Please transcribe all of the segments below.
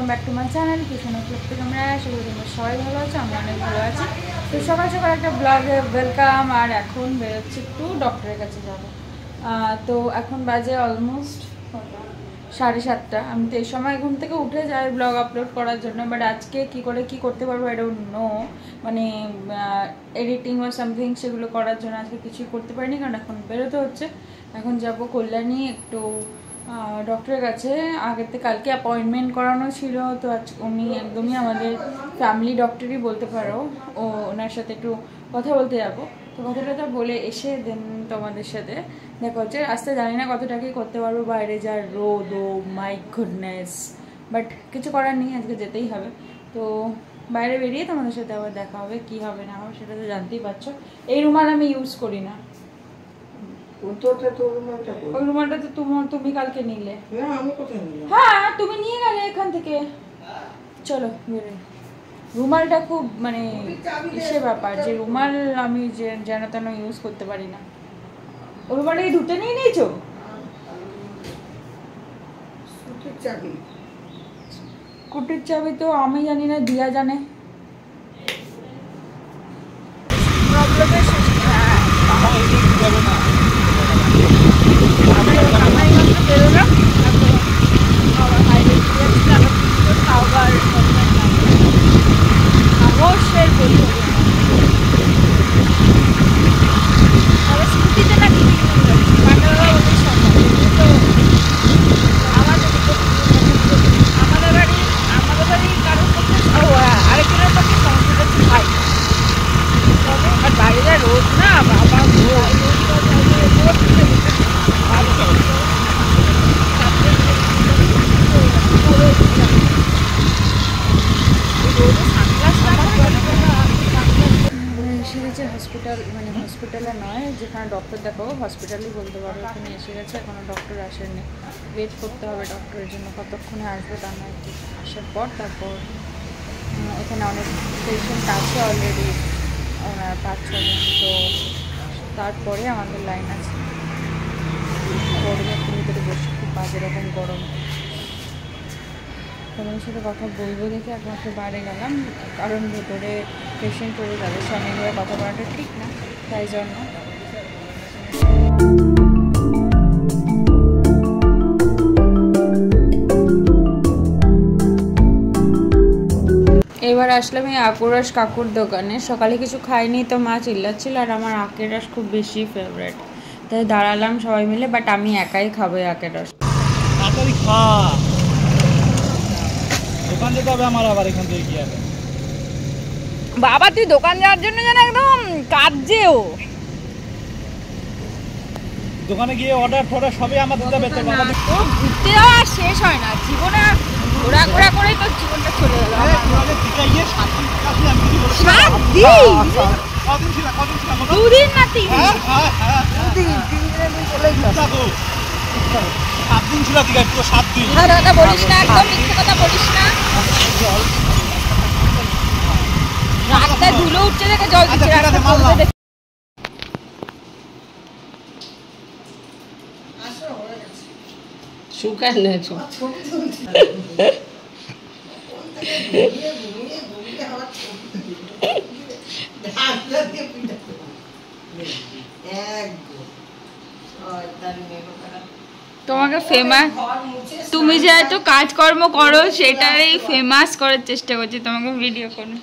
Back to my channel Krishna clip থেকে আমরা আশা করি তোমরা সবাই ভালো আছো, আমরা অনেক ভালো আছি। তো সকাল সকাল একটা ব্লগে ওয়েলকাম। আর এখন বেরোচ্ছি একটু ডক্টরের কাছে যাবো। তো এখন বাজে অলমোস্ট 7:30। আমি তো এই সময় ঘুম থেকে উঠে যাই ব্লগ আপলোড করার জন্য, বাট আজকে কী করে কী করতে পারবো আই ডোন্ট নো। মানে এডিটিং বা সামথিং সেগুলো করার জন্য আজকে কিছুই করতে পারিনি, কারণ এখন বেরোতে হচ্ছে। এখন যাব কল্যাণী একটু ডক্টরের কাছে। আগের থেকে কালকে অ্যাপয়েন্টমেন্ট করানো ছিল, তো আজ উনি একদমই আমাদের ফ্যামিলি ডক্টরই বলতে পারো। ওনার সাথে একটু কথা বলতে যাবো। তো কথাটা বলে এসে দেন তোমাদের সাথে দেখা হচ্ছে। আসতে জানি না কতটা কি করতে পারবো, বাইরে যা রোদ, ও মাই গুডনেস, বাট কিছু করার নেই, আজকে যেতেই হবে। তো বাইরে বেরিয়ে তোমাদের সাথে আবার দেখা হবে, কি হবে না হবে সেটা তো জানতেই পারছো। এই রুমাল আমি ইউজ করি না। ওই রুমালটা তো তুমি কালকে নিলে। হ্যাঁ তুমি নিয়ে গেলে এখান থেকে। চলো বেরোই। রুমালটা খুব মানে কিসের ব্যাপার যে রুমাল আমি যেন তেন ইউজ করতে পারি না। ও রুমালটা কি ধুতে নিয়ে নিয়েছো? কুটির চাবি তো আমি জানি না, দিয়া জানে। হসপিটাল মানে হসপিটালে নয়, যেখানে ডক্টর দেখাবো হসপিটালই বলতে পারো। এখানে এসে গেছে, এখনও ডক্টর আসেনি। ওয়েট করতে হবে ডক্টরের জন্য, কতক্ষণে আসবে তা নয়, আসার পর তারপর এখানে অনেক পেশেন্ট আছে অলরেডি, ওনার 5-6 জন। তো তারপরে আমাদের লাইন আছে। গরমে একটু ভিতরে বসে খুব বাজে রকম গরম। তোমাদের সাথে কথা বলবো দেখে একমাত্র বাইরে গেলাম, কারণ ভেতরে পেশেন্ট পড়ে যাবে, সামনে গিয়ে কথা বলাটা ঠিক না, তাই জন্য। এবার আসলাম এই আখের রস কাকুর দোকানে। সকালে কিছু খাইনি তো মা চিল্লাচ্ছিল, আর আমার আখের রস খুব বেশি ফেভারিট, তাই দাঁড়ালাম সবাই মিলে। বাট আমি একাই খাবো আখের রস। বাবা তুই দোকান যাওয়ার জন্য যেন একদম কাঁদছে। ও দোকানে গিয়ে অর্ডার ফর্ডার সবই আমার দিতে হবে। তো ঘুরতে যাওয়া শেষ হয় না জীবনে, ঘোরাঘোরা করেই তো জীবনটা চলে গেল। দুদিন না 3 দিন, 7 দিন ছিল। 7 দিন কথা বলিস না, একদম মিথ্যে কথা বলিস না। রাস্তায় ধুলো উঠছে দেখে জল দিচ্ছে। শুকানো তোমাকে ফেমাস, তুমি যে এত কাজকর্ম করো সেটারই ফেমাস করার চেষ্টা করছি, তোমাকে ভিডিও করো।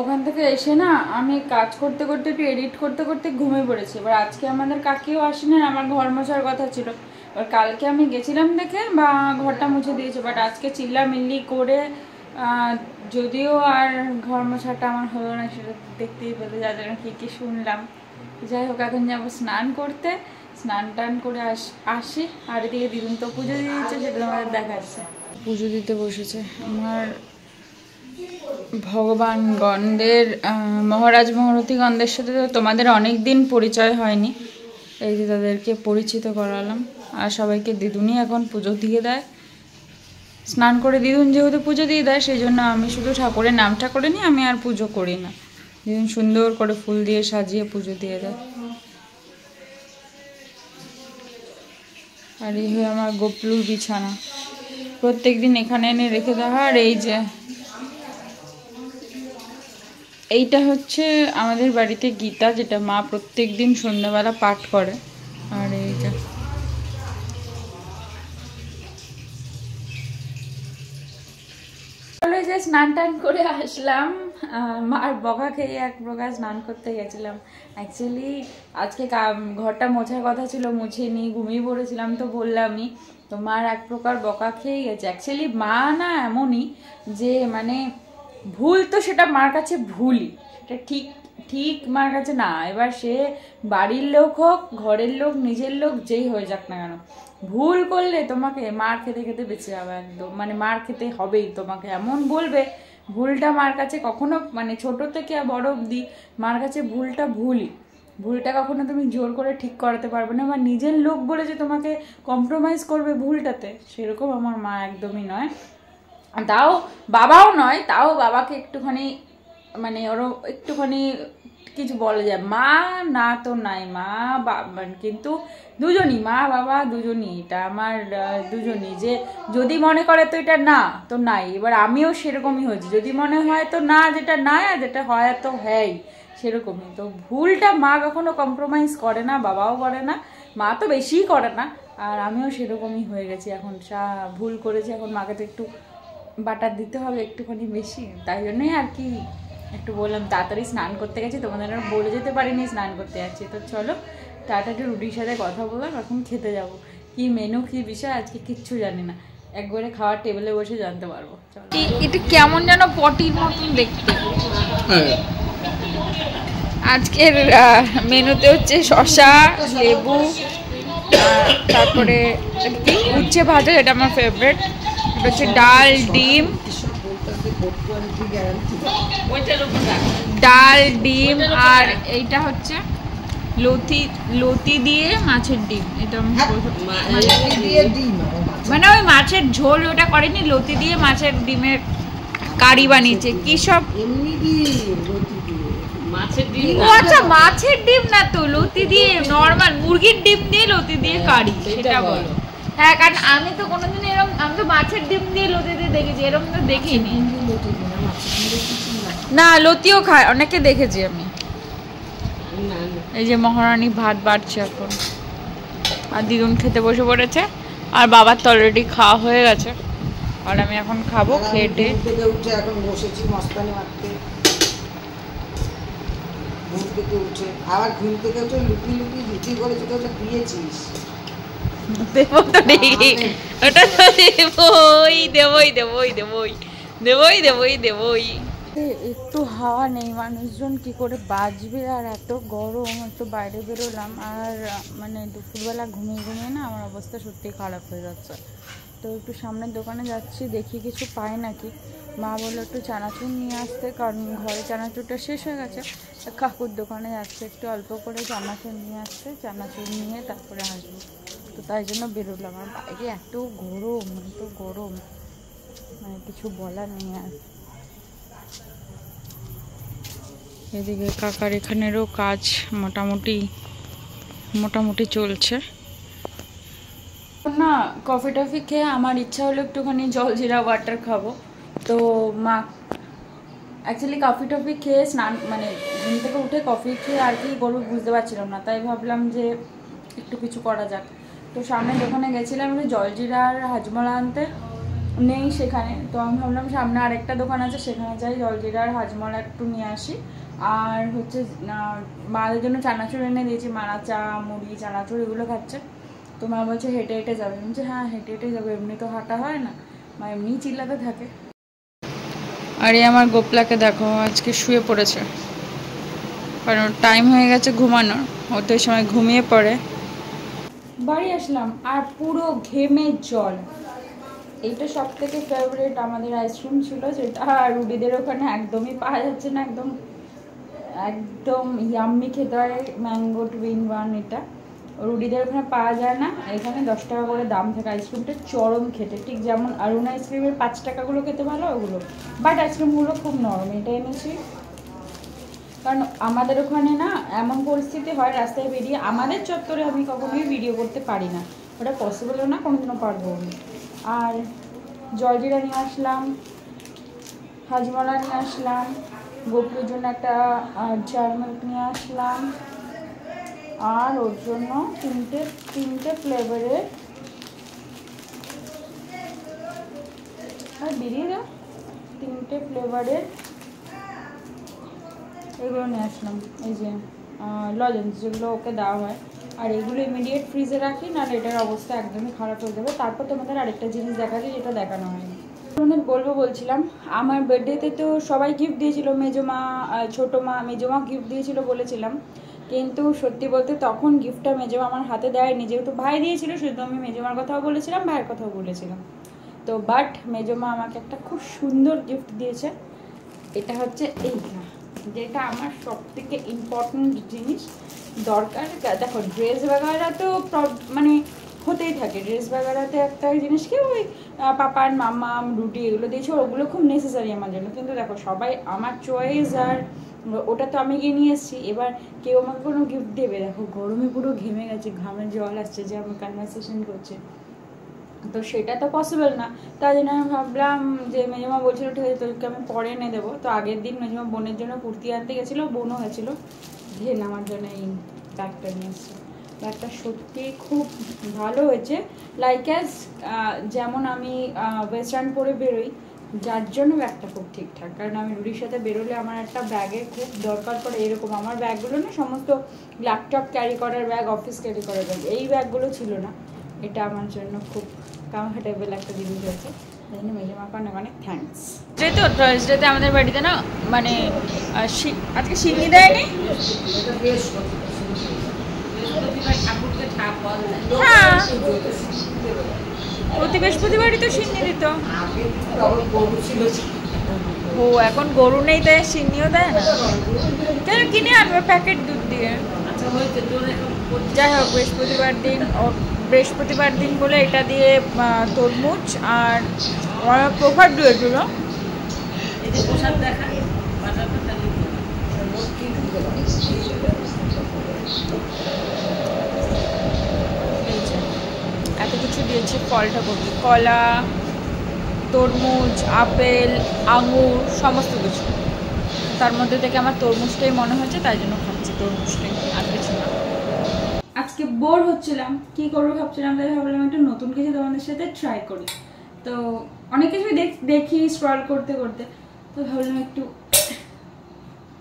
ওখান থেকে এসে না আমি কাজ করতে করতে একটু এডিট করতে করতে ঘুমিয়ে পড়েছি। এবার আজকে আমাদের কাকিও আসেনি, আমার ঘর মোছার কথা ছিল। এবার কালকে আমি গেছিলাম দেখে বা ঘরটা মুছে দিয়েছে, বাট আজকে চিল্লামিল্লি করে যদিও আর ঘর মোছাটা আমার হলো না, সেটা দেখতেই পেলে যাদের কী কী শুনলাম। যাই হোক, এখন যাবো স্নান করতে, স্নান টান করে আসি। আর এদিকে দিদুন তো পুজো দিয়ে দিচ্ছে, সেটা আমাদের দেখাচ্ছে। পুজো দিতে বসেছে আমার ভগবানগণদের, মহারাজ মহারথীগণদের সাথে তো তোমাদের অনেক দিন পরিচয় হয়নি, এই যে তাদেরকে পরিচিত করালাম। আর সবাইকে দিদুনই এখন পুজো দিয়ে দেয়। স্নান করে দিদুন যেহেতু পুজো দিয়ে দেয়, সেই জন্য আমি শুধু ঠাকুরের নামটা করে নিই, আমি আর পুজো করি না। দিদুন সুন্দর করে ফুল দিয়ে সাজিয়ে পুজো দিয়ে দেয়। আর এই হয়ে আমার গোপলুর বিছানা, প্রত্যেকদিন এখানে এনে রেখে দেওয়া হয়। আর এই যে এইটা হচ্ছে আমাদের বাড়িতে গীতা, যেটা মা প্রত্যেক দিন সন্ধ্যাবেলা পাঠ করে। আর এই যে যে স্নান টান করে আসলাম, মার বকা খেয়ে এক প্রকার স্নান করতে গেছিলাম। অ্যাকচুয়ালি আজকে ঘরটা মোছার কথা ছিল, মুছিনি, ঘুমিয়ে পড়েছিলাম তো বললামই। তো মার এক প্রকার বকা খেয়ে গেছে। অ্যাকচুয়ালি মা না এমনই যে মানে ভুল তো সেটা মার কাছে ভুলই, সেটা ঠিক ঠিক মার কাছে না। এবার সে বাড়ির লোক হোক, ঘরের লোক, নিজের লোক, যেই হয়ে যাক না কেন, ভুল করলে তোমাকে মার খেতে খেতে বেঁচে যাবে একদম, মানে মার খেতে হবেই তোমাকে, এমন বলবে। ভুলটা মার কাছে কখনো মানে ছোট থেকে বড় অবধি মার কাছে ভুলটা ভুলই, ভুলটা কখনো তুমি জোর করে ঠিক করাতে পারবে না। আমার নিজের লোক বলে যে তোমাকে কম্প্রোমাইজ করবে ভুলটাতে, সেরকম আমার মা একদমই নয়। তাও বাবাও নয়, তাও বাবাকে একটুখানি মানে ওরও একটুখানি কিছু বলা যায়, মা না তো নাই, মা বাবা কিন্তু দুজনই, মা বাবা দুজনই, এটা আমার দুজনই। যে যদি মনে করে তো এটা না তো নাই, এবার আমিও সেরকমই হয়েছি, যদি মনে হয় তো না, যেটা না আর যেটা হয় তো হ্যাঁ সেরকমই। তো ভুলটা মা কখনো কম্প্রোমাইজ করে না, বাবাও করে না, মা তো বেশিই করে না। আর আমিও সেরকমই হয়ে গেছি এখন, ভুল করেছি এখন মাকে তো একটু বাটার দিতে হবে একটুখানি বেশি, তাই জন্যই আর কি একটু বললাম তাড়াতাড়ি স্নান করতে গেছি, তোমাদের আর বলে যেতে পারিনি স্নান করতে যাচ্ছি। তো চলো তাড়াতাড়ি রুটির সাথে কথা বললাম, এখন খেতে যাব। কি মেনু কি বিষয় আজকে কিচ্ছু জানি না, একবারে খাওয়ার টেবিলে বসে জানতে পারবো। এটা কেমন যেন পটির মতন দেখতে। আজকের মেনুতে হচ্ছে শসা, লেবু, তারপরে উচ্ছে ভাজা, এটা আমার ফেভারিট। এটা হচ্ছে ডাল, ডিম, ডাল, ডিম, আর এইটা হচ্ছে লতি দিয়ে মাছের ডিম। এটা মানে ওই মাছের ঝোল ওটা করেনি, লতি দিয়ে মাছের ডিমের কারি বানিয়েছে। কি সব আচ্ছা মাছের ডিম না তো, লতি দিয়ে নর্মাল মুরগির ডিম দিয়ে লতি দিয়ে কারি, সেটা বলো। হ্যাঁ, কারণ আমি তো কোনোদিন এরকম, আমি তো মাছের ডিম দিয়ে লতি দিয়ে দেখেছি, এরকম তো দেখিনি। না লতিও খায়, অনেকে দেখেছি আমি। এই যে মহারানী ভাত বাড়ছে এখন, আর দিদুন খেতে বসে পড়েছে, আর বাবার তো অলরেডি খাওয়া হয়ে গেছে, আর আমি এখন খাবো। খেটে উঠে এখন বসেছি মস্তানি মারতে, ঘুম থেকে উঠে আবার ঘুম থেকে উঠে লুকি লুকি রুটি করেছি, তো ওটা দিয়েছিস দেবো তো দেখি, ওটা তো দেবই দেবই দেবই দেবই দেবই দেবই দেবই। একটু হাওয়া নেই, মানুষজন কি করে বাঁচবে, আর এত গরম। একটু বাইরে বেরোলাম, আর মানে দুপুরবেলা ঘুমিয়ে ঘুমিয়ে না আমার অবস্থা সত্যি খারাপ হয়ে যাচ্ছে। তো একটু সামনের দোকানে যাচ্ছি, দেখি কিছু পাই নাকি। মা বললো একটু চানাচুর নিয়ে আসতে, কারণ ঘরে চানাচুরটা শেষ হয়ে গেছে। কাকুর দোকানে যাচ্ছে, একটু অল্প করে চানাচুর নিয়ে আসতে, চানাচুর নিয়ে তারপরে আসবো। তো তাই জন্য বেরোলাম। আর বাইরে এত গরম, এত গরম, মানে কিছু বলার নেই আর। এদিকে কাকার এখানেরও কাজ মোটামুটি চলছে না। কফি টফি খেয়ে আমার ইচ্ছা হলো একটুখানি জলজিরা ওয়াটার খাবো। তো মা অ্যাকচুয়ালি কফি টফি খেয়ে স্নান, মানে ঘুম থেকে উঠে কফি খেয়ে আর কি করবো বুঝতে পারছিলাম না, তাই ভাবলাম যে একটু কিছু করা যাক। তো সামনে দোকানে গেছিলাম একটু জলজিরা আর হাজমোলা আনতে, নেই সেখানে। তো আমি ভাবলাম সামনে আরেকটা দোকান আছে, সেখানে যাই জলজিরা আর হাজমোলা একটু নিয়ে আসি। আর হচ্ছে মাদের জন্য চানাচুর এনে দিয়েছি, মারা চা, মুড়ি, চানাচুর এগুলো খাচ্ছে। তো মা বলছে হেঁটে হেঁটে যাবে, বলছে হ্যাঁ হেঁটে হেঁটে যাবে, এমনি তো হাঁটা হয় না। মা এমনি চিল্লাতে থাকে। আর এই আমার গোপলাকে দেখো, আজকে শুয়ে পড়েছে, কারণ টাইম হয়ে গেছে ঘুমানোর, ও তো এই সময় ঘুমিয়ে পড়ে। বাড়ি আসলাম আর পুরো ঘেমে জল। এইটা সব থেকে ফেভারিট আমাদের আইসক্রিম ছিল, যেটা রুডিদের ওখানে একদমই পাওয়া যাচ্ছে না, একদম একদম ইয়াম্মি খেতে হয়। ম্যাঙ্গো টুইন ওয়ান, এটা রুডিদের ওখানে পাওয়া যায় না, এখানে 10 টাকা করে দাম থাকে। আইসক্রিমটা চরম খেতে, ঠিক যেমন অরুণ আইসক্রিমের 5 টাকাগুলো খেতে ভালো ওগুলো, বাট আইসক্রিমগুলো খুব নরম। এটা এনেছি কারণ আমাদের ওখানে না এমন পরিস্থিতি হয়, রাস্তায় বেরিয়ে আমাদের চত্বরে আমি কখনোই ভিডিও করতে পারি না, ওটা পসিবলও না, কোনোদিনও পারবো না। আর জলজিরা নিয়ে আসলাম, হাজমলা নিয়ে আসলাম, গোপুর জন্য একটা জার্মাল্ক নিয়ে আসলাম, আর ওর জন্য তিনটে ফ্লেভারের আর বেরিয়ে দাও, 3টে ফ্লেভারের এগুলো নিয়ে আসলাম। এই যে লজেন্স যেগুলো ওকে দেওয়া হয়, আর এগুলো ইমিডিয়েট ফ্রিজে রাখি, নাহলে এটার অবস্থা একদমই খারাপ হয়ে যাবে। তারপর তোমাদের আরেকটা জিনিস দেখাচ্ছি যেটা দেখানো হয়নি, বলছিলাম আমার বার্থডেতে তো সবাই গিফট দিয়েছিল, মেজমা, ছোটো মা, মেজমা গিফট দিয়েছিল বলেছিলাম, কিন্তু সত্যি বলতে তখন গিফটটা মেজমা আমার হাতে দেয়নি, যেহেতু ভাই দিয়েছিল, শুধু আমি মেজমার কথাও বলেছিলাম, ভাইয়ের কথাও বলেছিলাম। তো বাট মেজমা আমাকে একটা খুব সুন্দর গিফট দিয়েছে। এটা হচ্ছে এইটা, যেটা আমার সব থেকে ইম্পর্টেন্ট জিনিস দরকার। দেখো ড্রেস বাগারা তো মানে হতেই থাকে, ড্রেস বাগারাতে একটা জিনিস কি ওই পাপার মামা রুটি এগুলো দিয়েছে, ওগুলো খুব নেসেসারি আমার জন্য। কিন্তু দেখো সবাই আমার চয়েস, আর ওটা তো আমি গিয়ে নিয়ে এসেছি, এবার কেউ আমাকে কোনো গিফট দেবে, দেখো গরমে পুরো ঘেমে গেছে, ঘামের জল আসছে যে আমার কনভারসেশন করছে, তো সেটা তো পসিবল না। তাই জন্য আমি ভাবলাম যে মেজমা বলছিল ঠিক আছে তোকে আমি পরে এনে দেবো। তো আগের দিন মেজমা বোনের জন্য কুর্তি আনতে গেছিলো, বোনও হয়েছিলো, ঘেন আমার জন্য এই ব্যাগটা নিয়ে এসছে। ব্যাগটা সত্যি খুব ভালো হয়েছে, লাইক অ্যাজ যেমন আমি ওয়েস্টার্ন পরে বেরোই, যার জন্য ব্যাগটা খুব ঠিকঠাক। কারণ আমি রুডির সাথে বেরোলে আমার একটা ব্যাগের খুব দরকার পড়ে, এরকম আমার ব্যাগগুলো না সমস্ত ল্যাপটপ ক্যারি করার ব্যাগ, অফিস ক্যারি করার ব্যাগ, এই ব্যাগগুলো ছিল না। এটা আমার জন্য খুব কমফোর্টেবল একটা জিনিস হয়েছে, তাই জন্য মেজমাকে অনেক অনেক থ্যাঙ্কস। যেহেতু থার্সডেতে আমাদের বাড়িতে না মানে আজকে সিন্নি দেয়নি, হ্যাঁ প্রতি বৃহস্পতিবারই তো সিন্নি দিত। ও এখন গরু নেই তাই সিন্নিও দেয় না, কেন কিনে আনবে প্যাকেট দুধ দিয়ে। যাই হোক বৃহস্পতিবার দিন বলে এটা দিয়ে তরমুজ আর প্রসাদ দিয়েছিল। এত কিছু দিয়েছে, ফলটা করবি, কলা, তরমুজ, আপেল, আঙুর, সমস্ত কিছু। তার মধ্যে থেকে আমার তরমুজটাই মনে হয়েছে, তাই জন্য খাচ্ছি তরমুজটাই, আর কিছু না। আজকে বোর হচ্ছিলাম, কি করবো ভাবছিলাম, তাই ভাবলাম একটু নতুন কিছু তোমাদের সাথে ট্রাই করি। তো অনেক কিছুই দেখি স্ক্রল করতে করতে, তো ভাবলাম একটু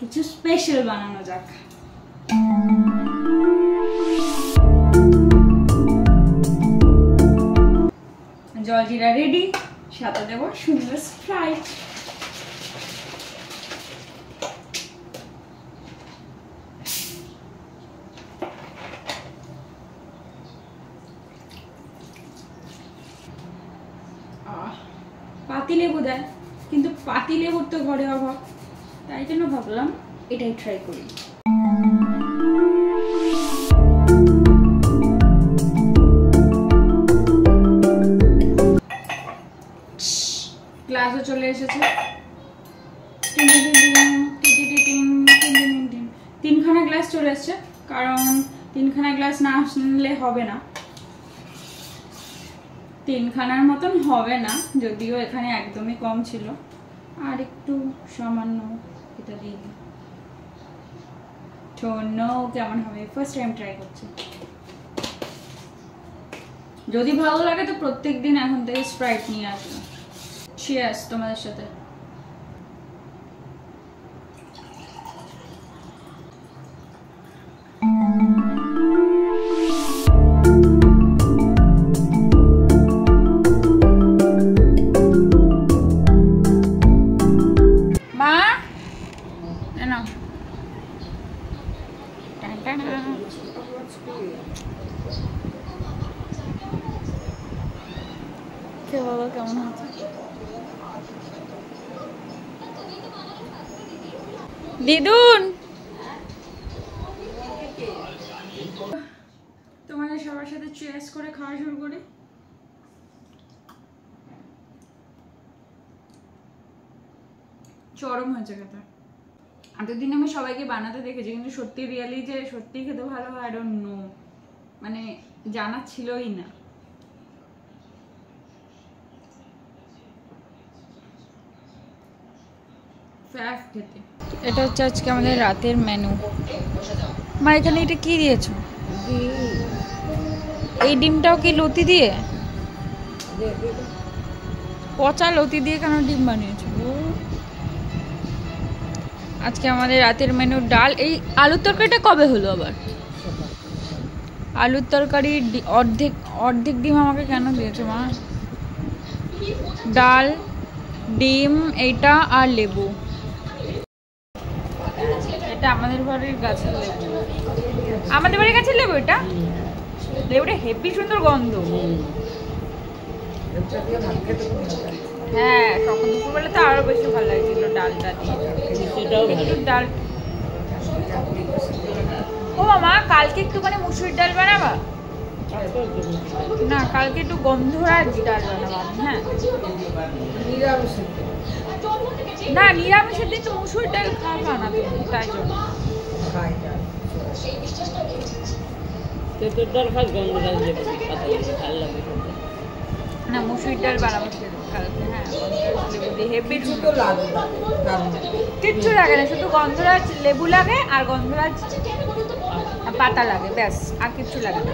কিছু স্পেশাল বানানো যাক। জলজিরা রেডি, সাথে দেবো সুন্দর স্প্রাইট। পাতিলেবু দেয়, কিন্তু পাতিলেবুর তো ঘরে অভাব, তাই জন্য ভাবলাম এটাই ট্রাই করি। গ্লাসও চলে এসেছে, 3খানা গ্লাস চলে এসছে, কারণ 3খানা গ্লাস না আসলে হবে না, 3খানার মতন হবে না, যদিও এখানে একদমই কম ছিল। আর একটু সামান্য এটা দিয়ে কেমন হবে, ফার্স্ট টাইম ট্রাই করছি। যদি ভালো লাগে তো প্রত্যেকদিন এখন থেকে স্প্রাইট নিয়ে আসবো। চিয়ার্স তোমাদের সাথে। মা না কেমন হচ্ছে দিদুন? তোমাদের সবার সাথে চিয়ার্স করে খাওয়া শুরু করি। চরম হয়েছে খেতে। এতদিন আমি সবাইকে বানাতে দেখেছি, কিন্তু সত্যি রিয়েলি যে সত্যি খেতে ভালো হয় আই ডোন্ট নো, মানে জানা ছিলই না। ফ্যাফ খেতে। এটা হচ্ছে আজকে আমাদের রাতের মেনু। মা এখানে এটা কি দিয়েছো? এই ডিমটাও কি লতি দিয়ে? পচা লতি দিয়ে কেন ডিম বানিয়েছো? আজকে আমাদের রাতের মেনু ডাল। এই আলুর তরকারিটা কবে হলো আবার? আলুর তরকারি অর্ধেক অর্ধেক ডিম আমাকে কেন দিয়েছো মা? ডাল, ডিম, এইটা আর লেবু। এটা আমাদের বাড়ির গাছের লেবু। আমাদের বাড়ির গাছের লেবু এটা? লেবুটা হেভি সুন্দর গন্ধ। হ্যাঁ, তখন দুপুরবেলা তো আরো বেশি ভালো লাগছিল ডালটা দিয়ে। একটু ডাল। ও মামা, কালকে একটুখানি মুসুরির ডাল বানাবা? না, কালকে একটু গন্ধরাজ ডাল বানাবো আমি। হ্যাঁ, না নিরামিষের দিন তো মুসুর ডাল খাবা না তুমি, তাই জন্য। না, মুসুর ডাল বানাবো কালকে। হ্যাঁ, হেভি তো লাগে না, কিচ্ছু লাগে না, শুধু গন্ধরাজ লেবু লাগে আর গন্ধরাজ পাতা লাগে, ব্যাস, আর কিচ্ছু লাগে না।